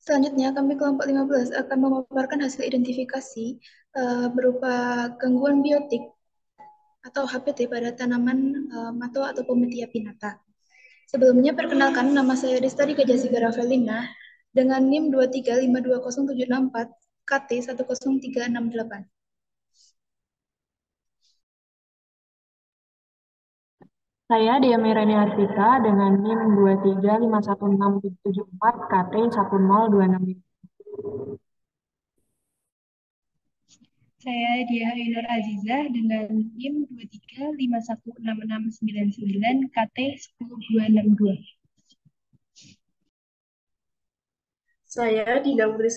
Selanjutnya, kami kelompok 15 akan memaparkan hasil identifikasi berupa gangguan biotik atau HPT pada tanaman Matoa atau Pometia pinnata. Sebelumnya, perkenalkan, nama saya Destari Gajah Ravelina dengan NIM 2352074 KT 10368. Saya Dia Mirani Artika dengan NIM 2351674 KT 10265. Saya Dia Ainur Azizah dengan NIM 23516699 KT 10262. Saya Dinda Putri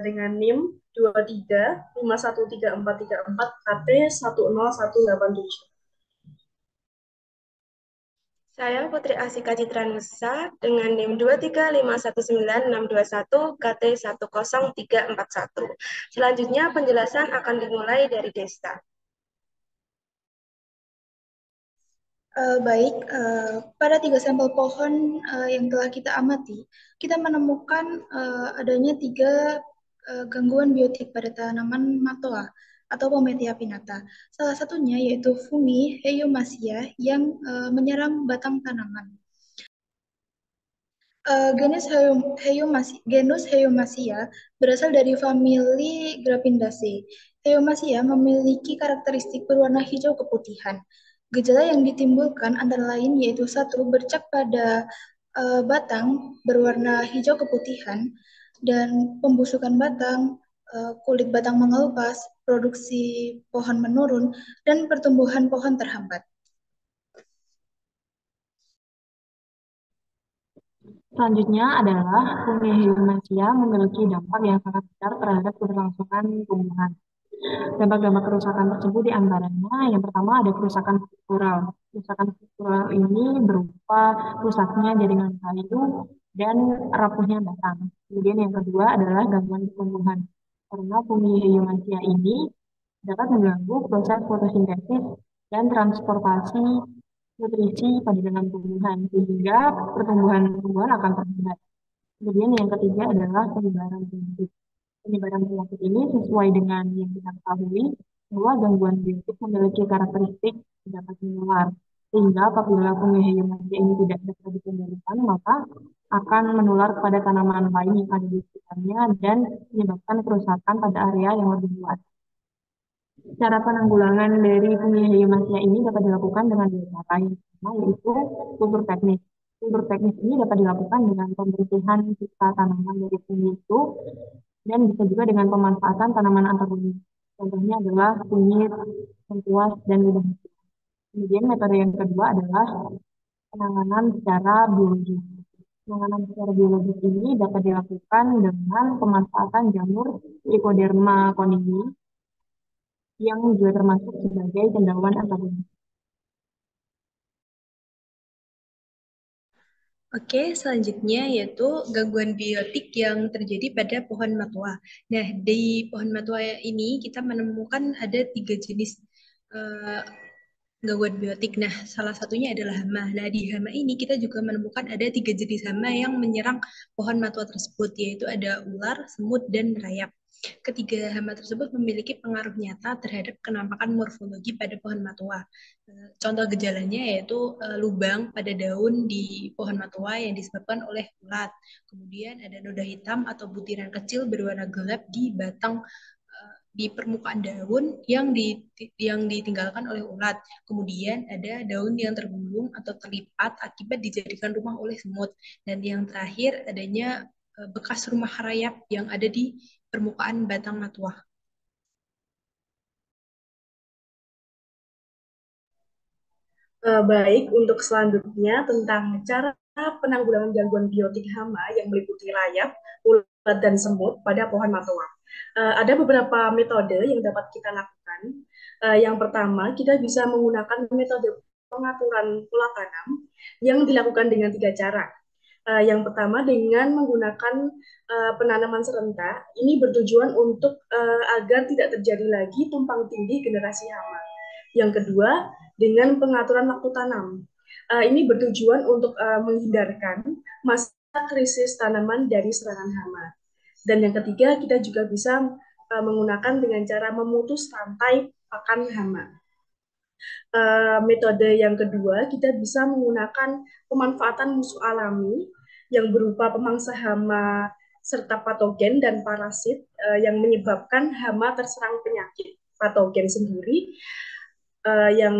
dengan NIM 23513434 KT 10187. Saya Putri Asika Citra Nusa dengan NIM 235196621 KT 10341. Selanjutnya penjelasan akan dimulai dari Desta. Baik, pada 3 sampel pohon yang telah kita amati, kita menemukan adanya 3 gangguan biotik pada tanaman Matoa atau Pometia pinnata. Salah satunya yaitu fungi Heyomasia yang menyerang batang tanaman. Genus Heyomasia berasal dari famili Grapindaceae. Heyomasia memiliki karakteristik berwarna hijau keputihan. Gejala yang ditimbulkan antara lain yaitu 1. Bercak pada batang berwarna hijau keputihan dan pembusukan batang, kulit batang mengelupas, produksi pohon menurun, dan pertumbuhan pohon terhambat. Selanjutnya adalah fungi Heyomasia memiliki dampak yang sangat besar terhadap keberlangsungan tumbuhan. Dampak-dampak kerusakan tersebut diantaranya yang pertama ada kerusakan struktural. Kerusakan struktural ini berupa rusaknya jaringan kayu dan rapuhnya batang. Kemudian yang kedua adalah gangguan pertumbuhan. Karena fungi Heyomasia ini dapat mengganggu proses fotosintesis dan transportasi nutrisi pada dalam tumbuhan sehingga pertumbuhan akan terhambat. Kemudian yang ketiga adalah penyebaran penyakit. Penyebaran penyakit ini sesuai dengan yang kita ketahui bahwa gangguan biotik memiliki karakteristik dapat menular. Sehingga apabila fungi Heyomasia ini tidak dapat dikendalikan, maka akan menular kepada tanaman lain yang ada di sekitarnya dan menyebabkan kerusakan pada area yang lebih luas. Cara penanggulangan dari fungi Heyomasia ini dapat dilakukan dengan dua cara, yang pertama yaitu kultur teknis. Kultur teknis ini dapat dilakukan dengan pembersihan sisa tanaman dari fungi itu dan bisa juga dengan pemanfaatan tanaman antagonis. Contohnya adalah kunyit, lengkuas, dan lidah. Kemudian metode yang kedua adalah penanganan secara biologis. Penanganan secara biologis ini dapat dilakukan dengan pemanfaatan jamur Trichoderma conigyi yang juga termasuk sebagai cendawan antagonis. Oke, selanjutnya yaitu gangguan biotik yang terjadi pada pohon matua. Nah, di pohon matua ini kita menemukan ada 3 jenis eh, gangguan biotik. Nah, salah satunya adalah hama. Nah, di hama ini kita juga menemukan ada 3 jenis hama yang menyerang pohon matua tersebut, yaitu ada ular, semut, dan rayap. Ketiga hama tersebut memiliki pengaruh nyata terhadap penampakan morfologi pada pohon matua. Contoh gejalanya yaitu lubang pada daun di pohon matua yang disebabkan oleh ulat. Kemudian ada noda hitam atau butiran kecil berwarna gelap di batang di permukaan daun yang ditinggalkan oleh ulat. Kemudian ada daun yang tergulung atau terlipat akibat dijadikan rumah oleh semut. Dan yang terakhir adanya bekas rumah rayap yang ada di permukaan batang matua. Baik, untuk selanjutnya tentang cara penanggulangan gangguan biotik hama yang meliputi rayap, ulat, dan semut pada pohon matoa. Ada beberapa metode yang dapat kita lakukan. Yang pertama, kita bisa menggunakan metode pengaturan pola tanam yang dilakukan dengan 3 cara. Yang pertama dengan menggunakan penanaman serentak, ini bertujuan untuk agar tidak terjadi lagi tumpang tindih generasi hama. Yang kedua, dengan pengaturan waktu tanam. Ini bertujuan untuk menghindarkan masa krisis tanaman dari serangan hama. Dan yang ketiga, kita juga bisa menggunakan dengan cara memutus rantai pakan hama. Metode yang kedua, kita bisa menggunakan pemanfaatan musuh alami yang berupa pemangsa hama serta patogen dan parasit yang menyebabkan hama terserang penyakit. Patogen sendiri yang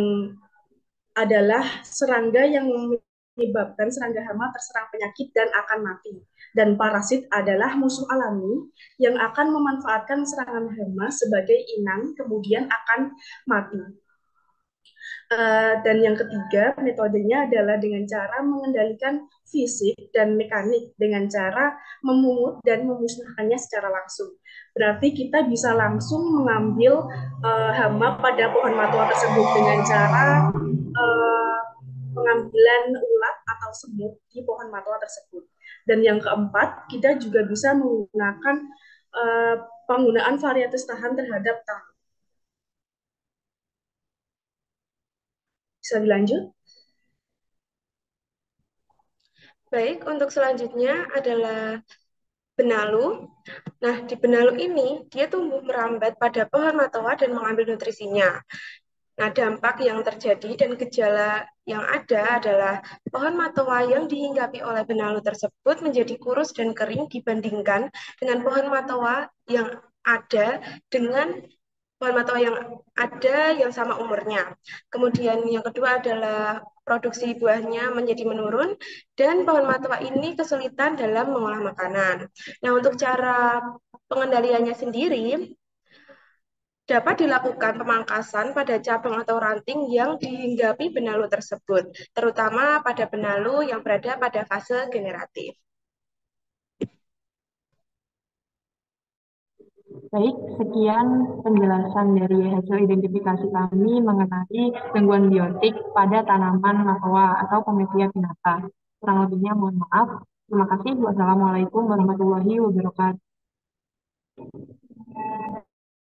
adalah serangga yang menyebabkan serangga hama terserang penyakit dan akan mati. Dan parasit adalah musuh alami yang akan memanfaatkan serangan hama sebagai inang, kemudian akan mati. Dan yang ketiga, metodenya adalah dengan cara mengendalikan fisik dan mekanik dengan cara memungut dan memusnahkannya secara langsung. Berarti kita bisa langsung mengambil hama pada pohon matua tersebut dengan cara pengambilan ulat atau semut di pohon matua tersebut. Dan yang keempat, kita juga bisa menggunakan penggunaan varietas tahan terhadap tahu. Bisa dilanjut? Baik, untuk selanjutnya adalah benalu. Nah, di benalu ini, dia tumbuh merambat pada pohon matoa dan mengambil nutrisinya. Nah, dampak yang terjadi dan gejala yang ada adalah pohon matoa yang dihinggapi oleh benalu tersebut menjadi kurus dan kering dibandingkan dengan pohon matoa yang ada dengan pohon matoa yang ada yang sama umurnya. Kemudian yang kedua adalah produksi buahnya menjadi menurun dan pohon matoa ini kesulitan dalam mengolah makanan. Nah, untuk cara pengendaliannya sendiri dapat dilakukan pemangkasan pada cabang atau ranting yang dihinggapi benalu tersebut, terutama pada benalu yang berada pada fase generatif. Baik, sekian penjelasan dari hasil identifikasi kami mengenai gangguan biotik pada tanaman matoa atau Pometia pinnata. Kurang lebihnya mohon maaf. Terima kasih. Wassalamualaikum warahmatullahi wabarakatuh.